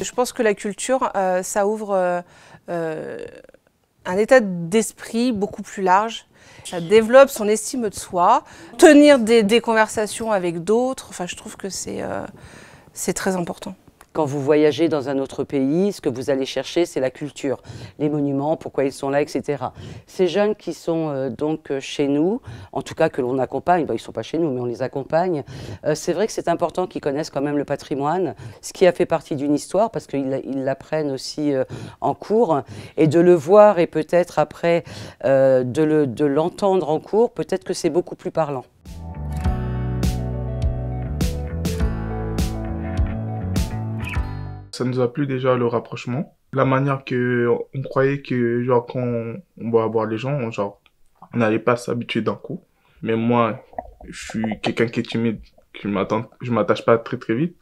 Je pense que la culture, ça ouvre un état d'esprit beaucoup plus large. Ça développe son estime de soi, tenir des conversations avec d'autres. Enfin, je trouve que c'est très important. Quand vous voyagez dans un autre pays, ce que vous allez chercher, c'est la culture, les monuments, pourquoi ils sont là, etc. Ces jeunes qui sont donc chez nous, en tout cas que l'on accompagne, ils ne sont pas chez nous, mais on les accompagne, c'est vrai que c'est important qu'ils connaissent quand même le patrimoine, ce qui a fait partie d'une histoire, parce qu'ils l'apprennent aussi en cours, et de le voir et peut-être après de l'entendre en cours, peut-être que c'est beaucoup plus parlant. Ça nous a plu déjà le rapprochement. La manière on croyait que genre quand on va voir les gens, genre on n'allait pas s'habituer d'un coup. Mais moi, je suis quelqu'un qui est timide, je m'attache pas très très vite.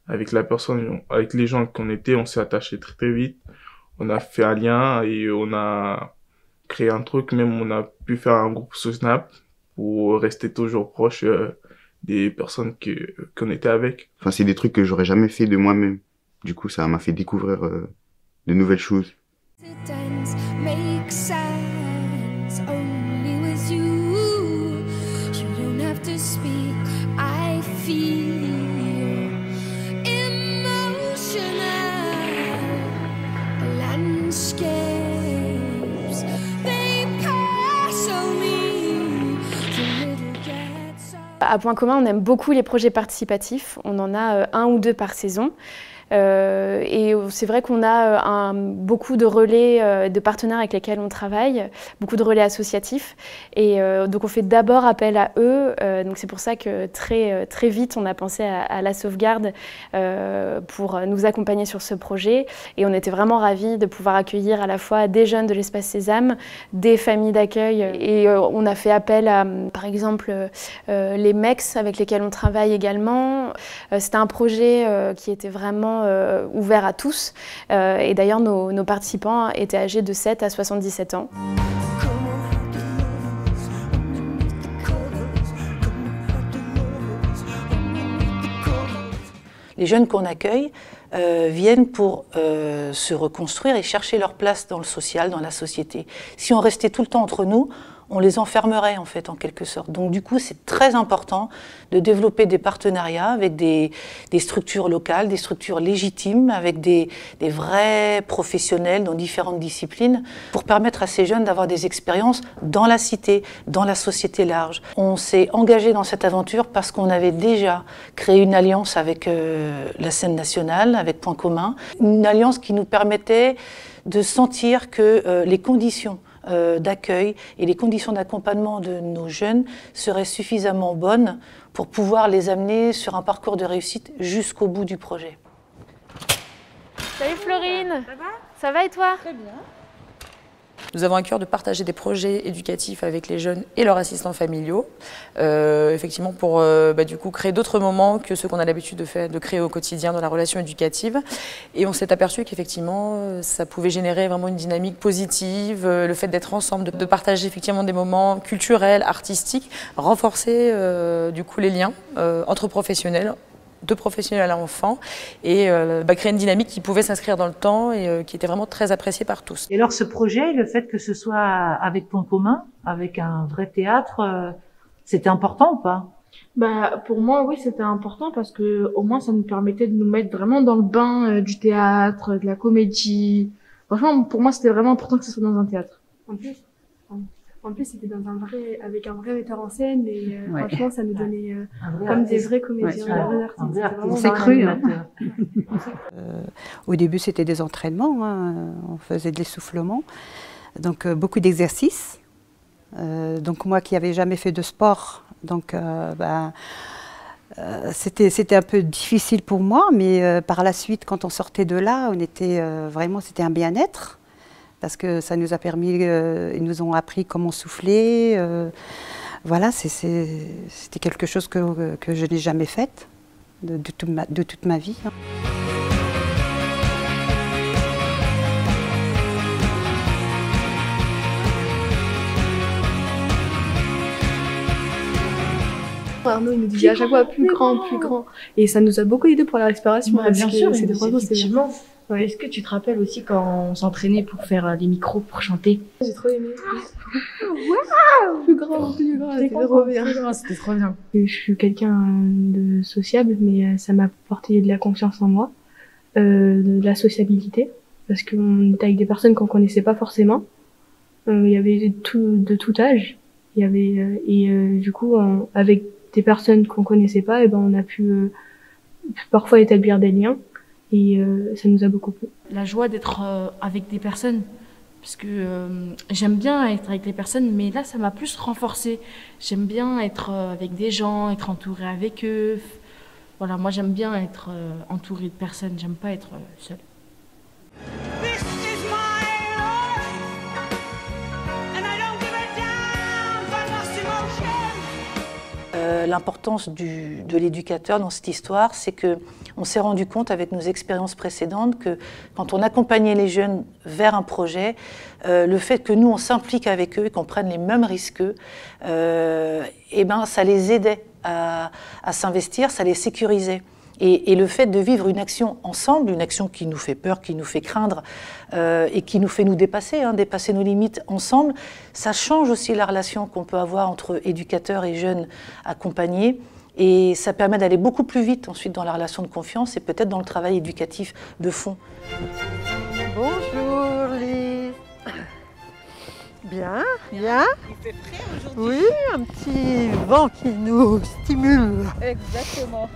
Avec la personne, avec les gens qu'on était, on s'est attaché très très vite. On a fait un lien et on a créé un truc, même on a pu faire un groupe sur Snap pour rester toujours proche des personnes qu'on était avec. Enfin, c'est des trucs que j'aurais jamais fait de moi-même. Du coup, ça m'a fait découvrir de nouvelles choses. À Point Commun, on aime beaucoup les projets participatifs. On en a 1 ou 2 par saison. Et c'est vrai qu'on a beaucoup de relais de partenaires avec lesquels on travaille, beaucoup de relais associatifs. Et donc on fait d'abord appel à eux. Donc c'est pour ça que très vite on a pensé à la sauvegarde pour nous accompagner sur ce projet. Et on était vraiment ravis de pouvoir accueillir à la fois des jeunes de l'Espace Sésame, des familles d'accueil. Et on a fait appel à, par exemple, les MEX avec lesquels on travaille également. C'était un projet qui était vraiment ouvert à tous. Et d'ailleurs, nos participants étaient âgés de 7 à 77 ans. Les jeunes qu'on accueille viennent pour se reconstruire et chercher leur place dans le social, dans la société. Si on restait tout le temps entre nous, on les enfermerait en fait en quelque sorte. Donc du coup c'est très important de développer des partenariats avec des structures locales, des structures légitimes, avec des vrais professionnels dans différentes disciplines pour permettre à ces jeunes d'avoir des expériences dans la cité, dans la société large. On s'est engagé dans cette aventure parce qu'on avait déjà créé une alliance avec la scène nationale, avec Point Commun, une alliance qui nous permettait de sentir que les conditions d'accueil et les conditions d'accompagnement de nos jeunes seraient suffisamment bonnes pour pouvoir les amener sur un parcours de réussite jusqu'au bout du projet. Salut Florine, ça va et toi? Très bien. Nous avons à cœur de partager des projets éducatifs avec les jeunes et leurs assistants familiaux, effectivement pour du coup créer d'autres moments que ceux qu'on a l'habitude de créer au quotidien dans la relation éducative. Et on s'est aperçu qu'effectivement ça pouvait générer vraiment une dynamique positive, le fait d'être ensemble, de partager effectivement des moments culturels, artistiques, renforcer du coup les liens entre professionnels, de professionnels à enfants, et créer une dynamique qui pouvait s'inscrire dans le temps et qui était vraiment très appréciée par tous. Et alors ce projet, le fait que ce soit avec Point Commun, avec un vrai théâtre, c'était important ou pas? Pour moi, oui, c'était important parce que au moins ça nous permettait de nous mettre vraiment dans le bain du théâtre, de la comédie. Franchement, pour moi, c'était vraiment important que ce soit dans un théâtre. En plus, c'était avec un vrai metteur en scène et franchement, ça nous donnait comme artiste. des vrais comédiens, des vrais artistes. On s'est cru. Au début, c'était des entraînements, on faisait de l'essoufflement, donc beaucoup d'exercices. Donc moi qui n'avais jamais fait de sport, donc c'était un peu difficile pour moi, mais par la suite, quand on sortait de là, on était vraiment, c'était un bien-être. Parce que ça nous a permis, ils nous ont appris comment souffler. Voilà, c'était quelque chose que je n'ai jamais fait de toute ma vie. Arnaud, il nous disait à chaque fois plus grand, plus grand. Et ça nous a beaucoup aidé pour la respiration. Ouais, bien sûr, c'était effectivement. Ouais. Est-ce que tu te rappelles aussi quand on s'entraînait pour faire les micros, pour chanter? J'ai trop aimé. Waouh, plus grand, c'était trop bien. C'était trop bien. Je suis quelqu'un de sociable, mais ça m'a apporté de la confiance en moi, de la sociabilité, parce qu'on était avec des personnes qu'on connaissait pas forcément. Il y avait de tout âge. Il y avait du coup avec des personnes qu'on connaissait pas, et ben on a pu parfois établir des liens. Et ça nous a beaucoup plu. La joie d'être avec des personnes, parce que j'aime bien être avec les personnes, mais là ça m'a plus renforcée. J'aime bien être avec des gens, être entourée avec eux. Voilà, moi j'aime bien être entourée de personnes, j'aime pas être seule. L'importance de l'éducateur dans cette histoire, c'est qu'on s'est rendu compte avec nos expériences précédentes que quand on accompagnait les jeunes vers un projet, le fait que nous on s'implique avec eux et qu'on prenne les mêmes risques qu'eux, et ben ça les aidait à s'investir, ça les sécurisait. Et le fait de vivre une action ensemble, une action qui nous fait peur, qui nous fait craindre et qui nous fait nous dépasser, dépasser nos limites ensemble, ça change aussi la relation qu'on peut avoir entre éducateurs et jeunes accompagnés. Et ça permet d'aller beaucoup plus vite ensuite dans la relation de confiance et peut-être dans le travail éducatif de fond. Bonjour Lise. Bien, bien. Il fait frais aujourd'hui. Oui, un petit vent qui nous stimule. Exactement.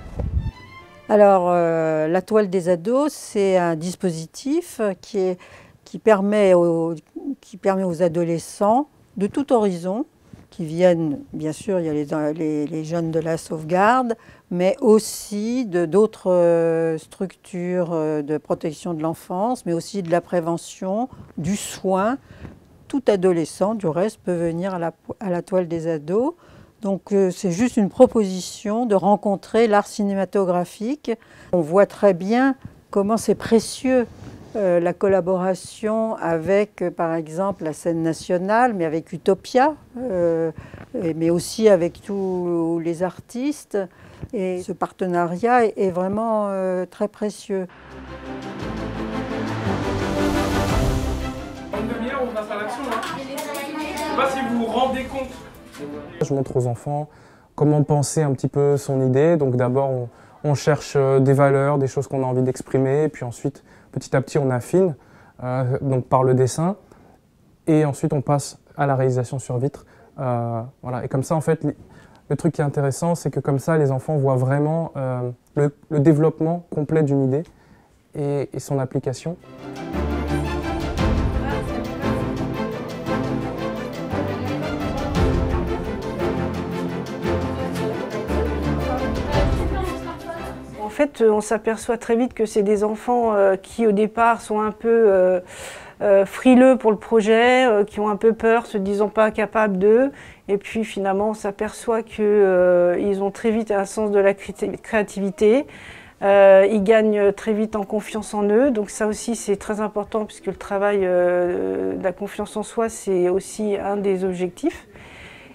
Alors, la toile des ados, c'est un dispositif qui permet aux adolescents de tout horizon, qui viennent, bien sûr, il y a les jeunes de la sauvegarde, mais aussi d'autres structures de protection de l'enfance, mais aussi de la prévention, du soin. Tout adolescent, du reste, peut venir à la toile des ados. Donc c'est juste une proposition de rencontrer l'art cinématographique. On voit très bien comment c'est précieux la collaboration avec, par exemple, la scène nationale, mais avec Utopia, mais aussi avec tous les artistes. Et ce partenariat est vraiment très précieux. En une demi-heure, on passe à l'action. Je ne sais pas si vous vous rendez compte. Je montre aux enfants comment penser un petit peu son idée. Donc d'abord, on cherche des valeurs, des choses qu'on a envie d'exprimer. Et puis ensuite, petit à petit, on affine donc par le dessin. Et ensuite, on passe à la réalisation sur vitre. Voilà. Et comme ça, en fait, le truc qui est intéressant, c'est que comme ça, les enfants voient vraiment le développement complet d'une idée et son application. En fait, on s'aperçoit très vite que c'est des enfants qui, au départ, sont un peu frileux pour le projet, qui ont un peu peur, se disant pas capables d'eux. Et puis, finalement, on s'aperçoit qu'ils ont très vite un sens de la créativité. Ils gagnent très vite en confiance en eux. Donc ça aussi, c'est très important puisque le travail de la confiance en soi, c'est aussi un des objectifs.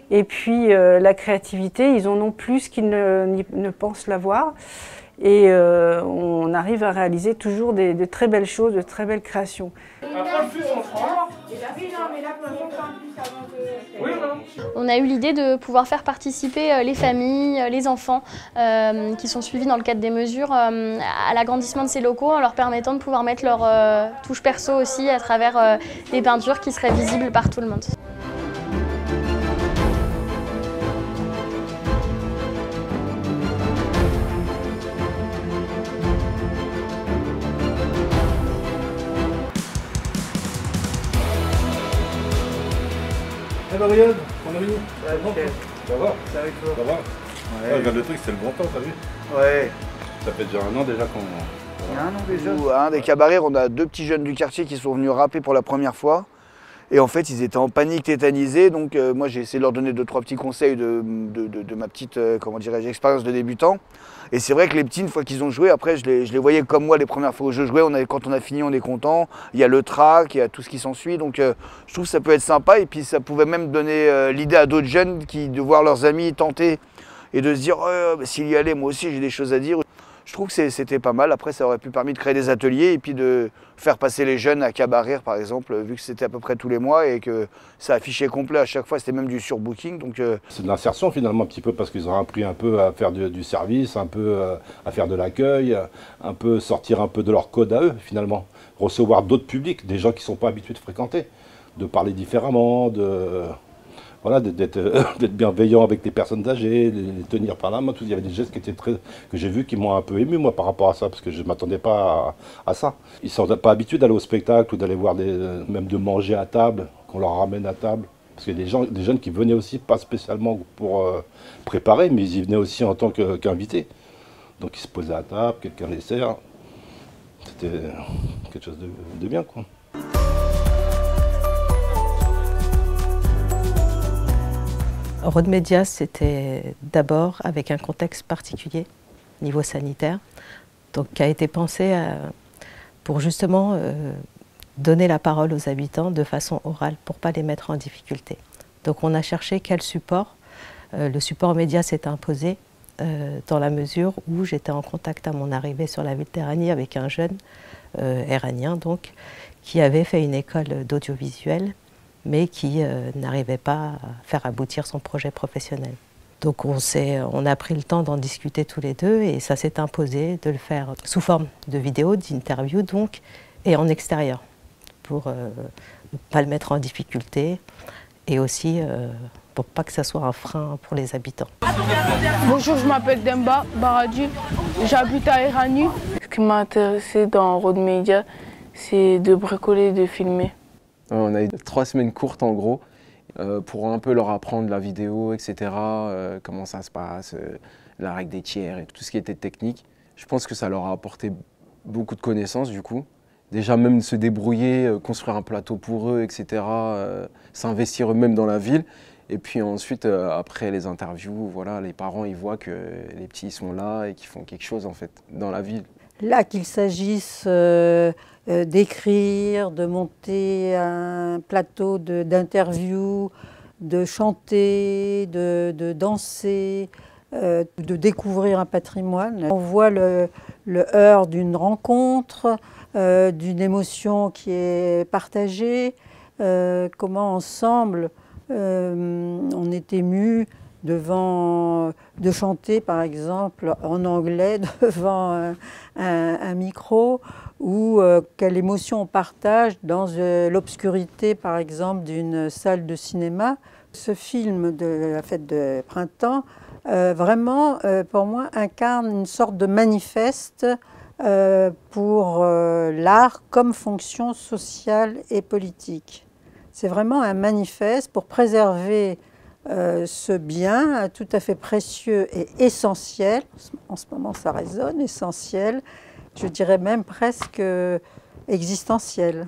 Et puis, la créativité, ils en ont plus qu'ils ne pensent l'avoir. Et on arrive à réaliser toujours de très belles choses, de très belles créations. On a eu l'idée de pouvoir faire participer les familles, les enfants qui sont suivis dans le cadre des mesures à l'agrandissement de ces locaux en leur permettant de pouvoir mettre leur touche perso aussi à travers des peintures qui seraient visibles par tout le monde. Eh ben regarde, mon ami, ça va? C'est avec toi. Ça va? Ouais. Regarde le truc, c'est le bon temps, t'as vu? Ouais. Ça fait déjà un an déjà qu'on... Il y a un an déjà. À un des cabarets, on a deux petits jeunes du quartier qui sont venus rapper pour la première fois. Et en fait, ils étaient en panique tétanisée. Donc moi, j'ai essayé de leur donner 2-3 petits conseils de ma petite, comment dirais-je, expérience de débutant. Et c'est vrai que les petits, une fois qu'ils ont joué, après, je les voyais comme moi les premières fois où je jouais. Quand on a fini, on est content. Il y a le track, il y a tout ce qui s'ensuit. Donc je trouve que ça peut être sympa. Et puis ça pouvait même donner l'idée à d'autres jeunes de voir leurs amis tenter et de se dire s'il y allait, moi aussi j'ai des choses à dire. Je trouve que c'était pas mal. Après, ça aurait pu permettre de créer des ateliers et puis de faire passer les jeunes à Cabaret, par exemple, vu que c'était à peu près tous les mois et que ça affichait complet à chaque fois. C'était même du surbooking. Donc c'est de l'insertion finalement un petit peu parce qu'ils ont appris un peu à faire du service, un peu à faire de l'accueil, un peu sortir un peu de leur code à eux finalement. Recevoir d'autres publics, des gens qui ne sont pas habitués de fréquenter, de parler différemment, voilà, d'être bienveillant avec les personnes âgées, les tenir par la main. Il y avait des gestes que j'ai vus qui m'ont un peu ému moi par rapport à ça, parce que je ne m'attendais pas à ça. Ils ne sont pas habitués d'aller au spectacle ou d'aller voir même de manger à table, qu'on leur ramène à table. Parce qu'il y a des jeunes qui venaient aussi, pas spécialement pour préparer, mais ils y venaient aussi en tant qu'invités. Donc ils se posaient à table, quelqu'un les sert. C'était quelque chose de bien, quoi. Road Media, c'était d'abord avec un contexte particulier, niveau sanitaire, donc qui a été pensé pour justement donner la parole aux habitants de façon orale, pour ne pas les mettre en difficulté. Donc on a cherché quel support. Le support média s'est imposé dans la mesure où j'étais en contact à mon arrivée sur la Méditerranée avec un jeune iranien donc, qui avait fait une école d'audiovisuel, mais qui n'arrivait pas à faire aboutir son projet professionnel. Donc on a pris le temps d'en discuter tous les deux et ça s'est imposé de le faire sous forme de vidéo, d'interview donc, et en extérieur, pour ne pas le mettre en difficulté et aussi pour pas que ça soit un frein pour les habitants. Bonjour, je m'appelle Demba Baradi, j'habite à Irani. Ce qui m'a intéressé dans Road Media, c'est de bricoler et de filmer. On a eu 3 semaines courtes en gros, pour un peu leur apprendre la vidéo, etc., comment ça se passe, la règle des tiers et tout ce qui était technique. Je pense que ça leur a apporté beaucoup de connaissances du coup. Déjà même se débrouiller, construire un plateau pour eux, etc., s'investir eux-mêmes dans la ville. Et puis ensuite, après les interviews, voilà, les parents ils voient que les petits sont là et qu'ils font quelque chose en fait dans la ville. Là, qu'il s'agisse d'écrire, de monter un plateau d'interview, de chanter, de danser, de découvrir un patrimoine. On voit le heurt d'une rencontre, d'une émotion qui est partagée, comment ensemble on est ému de chanter par exemple en anglais devant un micro, ou quelle émotion on partage dans l'obscurité par exemple d'une salle de cinéma. Ce film de la fête de printemps vraiment pour moi incarne une sorte de manifeste pour l'art comme fonction sociale et politique. C'est vraiment un manifeste pour préserver ce bien tout à fait précieux et essentiel. En ce moment, ça résonne, essentiel, je dirais même presque existentiel.